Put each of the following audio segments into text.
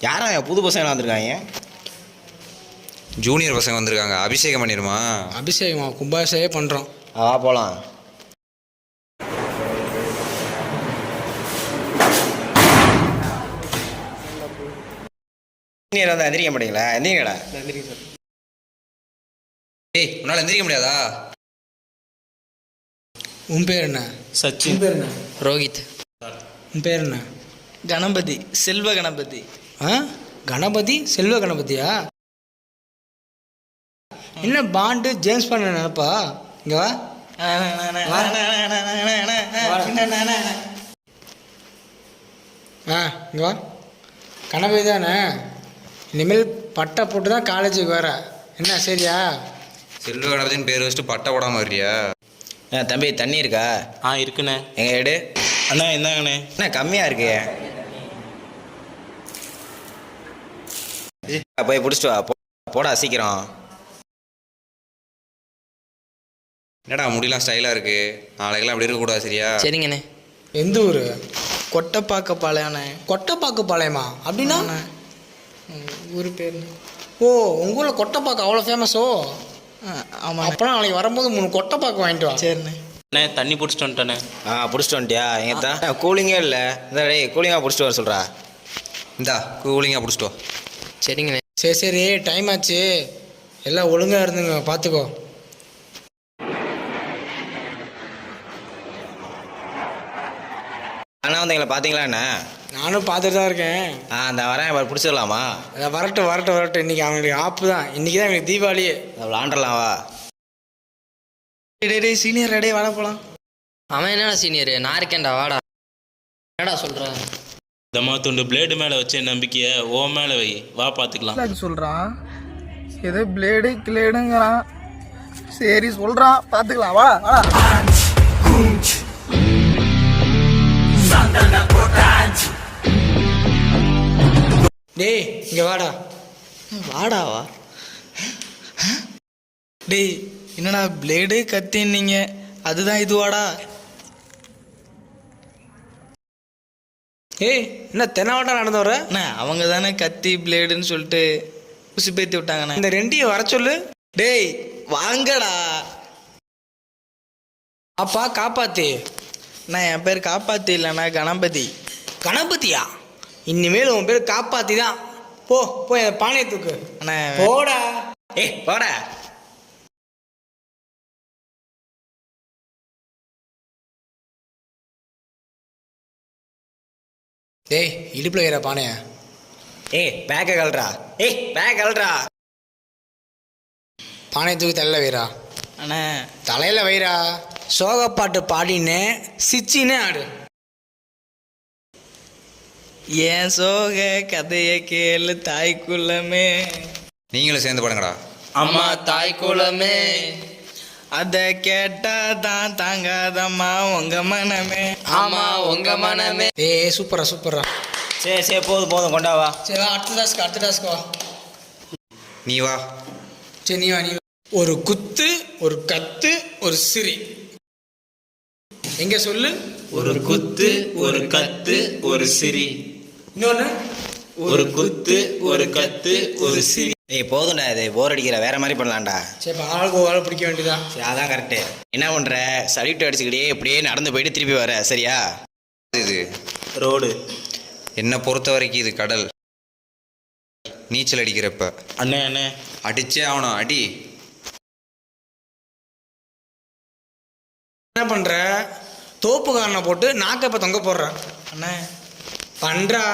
யாரா புது பசங்க வந்திருக்காங்க? ஜூனியர் பசங்க வந்திருக்காங்க. அபிஷேகம் பண்ணிடுமா? அபிஷேகமா? கும்பாபிஷேகம் பண்ணுறோம். வா போகலாம். ஜூனியர் வந்து எந்திரிக்க மாட்டீங்களா? எந்திரிங்கடா. ஏய், உன்னால் எந்திரிக்க முடியாதா? உன் பேர் என்ன? சச்சின். உன் பேர் என்ன? ரோஹித். உன் பேர் என்ன? கணபதி. செல்வ கணபதி. ஆ, கணபதி செல்வ கணபதியா? என்ன பாண்டு ஜேம்ஸ் பண்ண நினைப்பா? இங்க வா. இங்க வா. கணபதி தானே? இனிமேல் பட்டை போட்டு தான் காலேஜுக்கு வர. என்ன சரியா? செல்வ கணபதின்னு பேர் வச்சுட்டு பட்டை போடாமல் வர்றியா? தம்பி தண்ணி இருக்கா? இருக்குண்ணே. எங்க எடு. அண்ணா இந்தாங்கண்ணே. என்ன கம்மியாக இருக்கு? போய் பிடிச்சிட்டு வா. போடா சீக்கிரம். என்னடா முடியலாம் ஸ்டைலாக இருக்கு. நாளைக்கெல்லாம் அப்படி இருக்கக்கூடாது சரியா? சரிங்கண்ணே. எந்த ஊர்? கொட்டைப்பாக்க பாளையாண்ணே. கொட்டைப்பாக்கு பாளையமா? அப்படின்னா ஊர் பேர்? ஓ, உங்கள் ஊரில் கொட்டைப்பாக்கு அவ்வளோ ஃபேமஸோ? ஆமாம். அப்போனா நாளைக்கு வரும்போது 3 கொட்டைப்பாக்கு வாங்கிட்டு வா. சரிண்ணே. அண்ணே தண்ணி பிடிச்சிட்டு வந்துட்டேண்ணே. பிடிச்சிட்டு வந்துட்டியா? எங்கே தான் கூலிங்கே இல்லை. இந்த டேய் கூலிங்காக பிடிச்சிட்டு வர சொல்கிறா. இந்தா கூலிங்காக பிடிச்சிட்டு வா. சரிங்கண்ணே. சரி டைம் ஆச்சு. எல்லாம் ஒழுங்காக இருந்துங்க, பார்த்துக்கோ. அண்ணா வந்து எங்களை பார்த்தீங்களா என்ன? நானும் பார்த்துட்டு தான் இருக்கேன். அந்த வரேன் பிடிச்சிடலாமா? வரட்டும். இன்றைக்கி அவங்களுக்கு ஆப்பு தான். இன்றைக்கி தான் எங்களுக்கு தீபாவளியே. விளாண்டலாம் வா. டே சீனியர் டே வாடா போகலாம். அவன் என்னடா சீனியரு? நான் இருக்கேன்டா வாடா. என்னடா சொல்கிறேன்? தம்மா துண்டு பிளேடு மேலே வச்ச நம்பிக்கையை ஓ மேலே வை. வா பார்த்துக்கலாம். சொல்கிறான் ஏதோ பிளேடு கிளேடுங்கிறான். சரி சொல்கிறான், பார்த்துக்கலாம். வா வா. டேய் இங்கே வாடா. வாடாவா? டேய் என்னடா பிளேடு கத்தின்னீங்க, அதுதான் இதுவாடா? ஏய், என்ன தென்னாவட்டா நடந்து வர? அண்ணா அவங்க தானே கத்தி பிளேடுன்னு சொல்லிட்டு குசி பேத்தி விட்டாங்கண்ணே. இந்த ரெண்டையும் வர சொல்லு. டேய் வாங்கடா. அப்பா காப்பாத்தி. அண்ணா என் பேர் காப்பாத்தி இல்லைண்ணா கணபதி. கணபதியா? இனிமேல் உன் பேர் காப்பாத்தி தான். போய் அந்த பானையை தூக்கு. அண்ணா போடா. போடா. டேய் இடுப்பில் வைக்கிற பானையா? பேக்கை கழறா. பேக் கழறா. பானையை தூக்கி தலையில் வைரா. அண்ணா தலையில் வைரா. சோகப்பாட்டு பாடினே சிச்சினே ஆடு. ஏன் சோக கதையை கேளு தாய்க்குள்ளமே. நீங்களும் சேர்ந்து பாடுங்கடா. அம்மா தாய்க்குள்ளமே அதை கேட்டா தான் தாங்காதம்மா உங்க மனமே. ஆமா உங்க மனமே. சூப்பரா. சரி போதும் கொண்டா வா. சரி அடுத்த டாஸ்க்கு வா. நீ வா. சரி நீ வா. ஒரு குத்து, ஒரு கத்து, ஒரு சிரி. எங்க சொல்லு? ஒரு குத்து, ஒரு கத்து, ஒரு சிரி. இன்னொன்னு? ஒரு குத்து, ஒரு கத்து, ஒரு சிரி. போதும்டா, இது போர் அடிக்கிற. வேற மாதிரி பண்ணலாம்டா. சரி இப்போ ஆளுக்கு ஒரு ஆள் பிடிக்க வேண்டியதான். சரி அதான் கரெக்டு. என்ன பண்ற? சல்யூட் அடிச்சுக்கிட்டே இப்படியே நடந்து போயிட்டு திருப்பி வர சரியா? இது ரோடு. என்னை பொறுத்த வரைக்கும் இது கடல். நீச்சல் அடிக்கிறப்ப அண்ணே அடிச்சே ஆகணும். அடி. என்ன பண்ற? தோப்புக்காரனை போட்டு நாக்கப்ப தொங்க போடுற. அண்ணா பண்றா.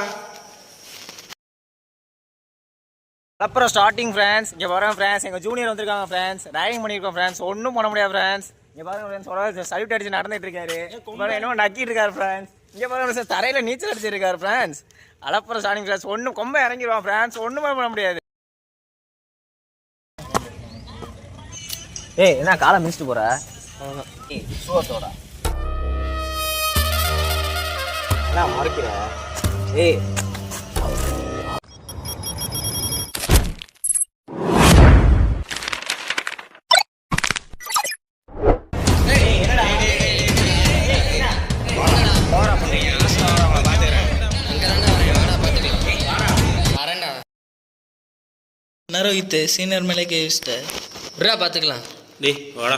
அப்புறம் ஸ்டார்டிங் ஃப்ரெண்ட்ஸ். இங்கே வரோம் ஃப்ரெண்ட்ஸ். எங்கள் ஜூனியர் வந்திருக்காங்க ஃப்ரெண்ட்ஸ். ரைடிங் பண்ணியிருக்கோம் ஃப்ரெண்ட்ஸ். ஒன்றும் பண்ண முடியாது ஃப்ரெண்ட்ஸ். இங்கே பாருங்க ஃப்ரெண்ட்ஸ், சல்யூட் அடிச்சு நடந்துட்டு இருக்காரு. என்ன நக்கிட்டு இருக்காரு ஃப்ரெண்ட்ஸ். இங்கே பாருங்க ஃப்ரெண்ட்ஸ், தரையில் நீச்சல் அடிச்சிருக்காரு ஃப்ரெண்ட்ஸ். அலப்புறம் starting friends. ஒன்றும் கொம்ப இறங்கிடுவான் ஃப்ரெண்ட்ஸ். ஒன்றும் பண்ண முடியாது. என்ன காலை மிதிச்சுட்டு போற? சூத்தோட என்ன மறைக்கிற? என்ன ரோஹித் சீனியர் மேலே கை வச்சிட்ட? விட்றா பார்த்துக்கலாம். டேய் வாடா.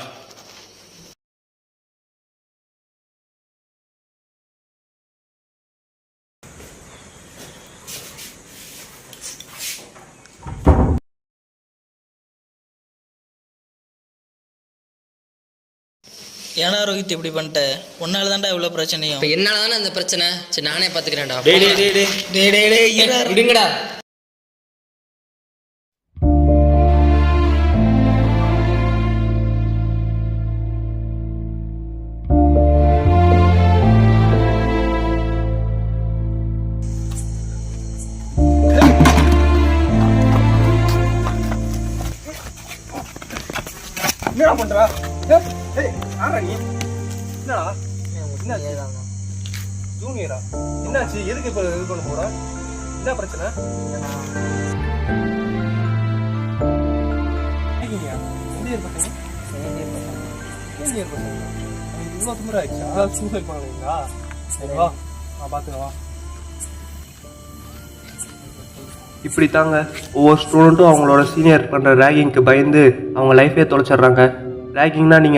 ஏன்னா ரோஹித் இப்படி பண்ணிட்ட? உன்னால தான்டா இவ்வளோ பிரச்சனையும். இப்போ என்னால் தானே அந்த பிரச்சனை. சரி நானே பார்த்துக்கிறேன்டா. டேய் டேய் டேய் டேய் டேய் டேய் டேய் இருடா. விடுங்கடா. என்னடா பண்றா? ஏய் ஆறா நீ? என்னடா? ஜூனியரா? என்னாச்சு? எதுக்கு இப்ப இது பண்ண போற? என்ன பிரச்சனை? இப்படி தாங்க ஒவ்வொரு ஸ்டூடெண்ட்டும் அவங்களோட சீனியர் பண்ணுற ரேகிங்க்கு பயந்து அவங்க லைஃபே தொலைச்சிட்றாங்க. ரேகிங்னா நீங்கள்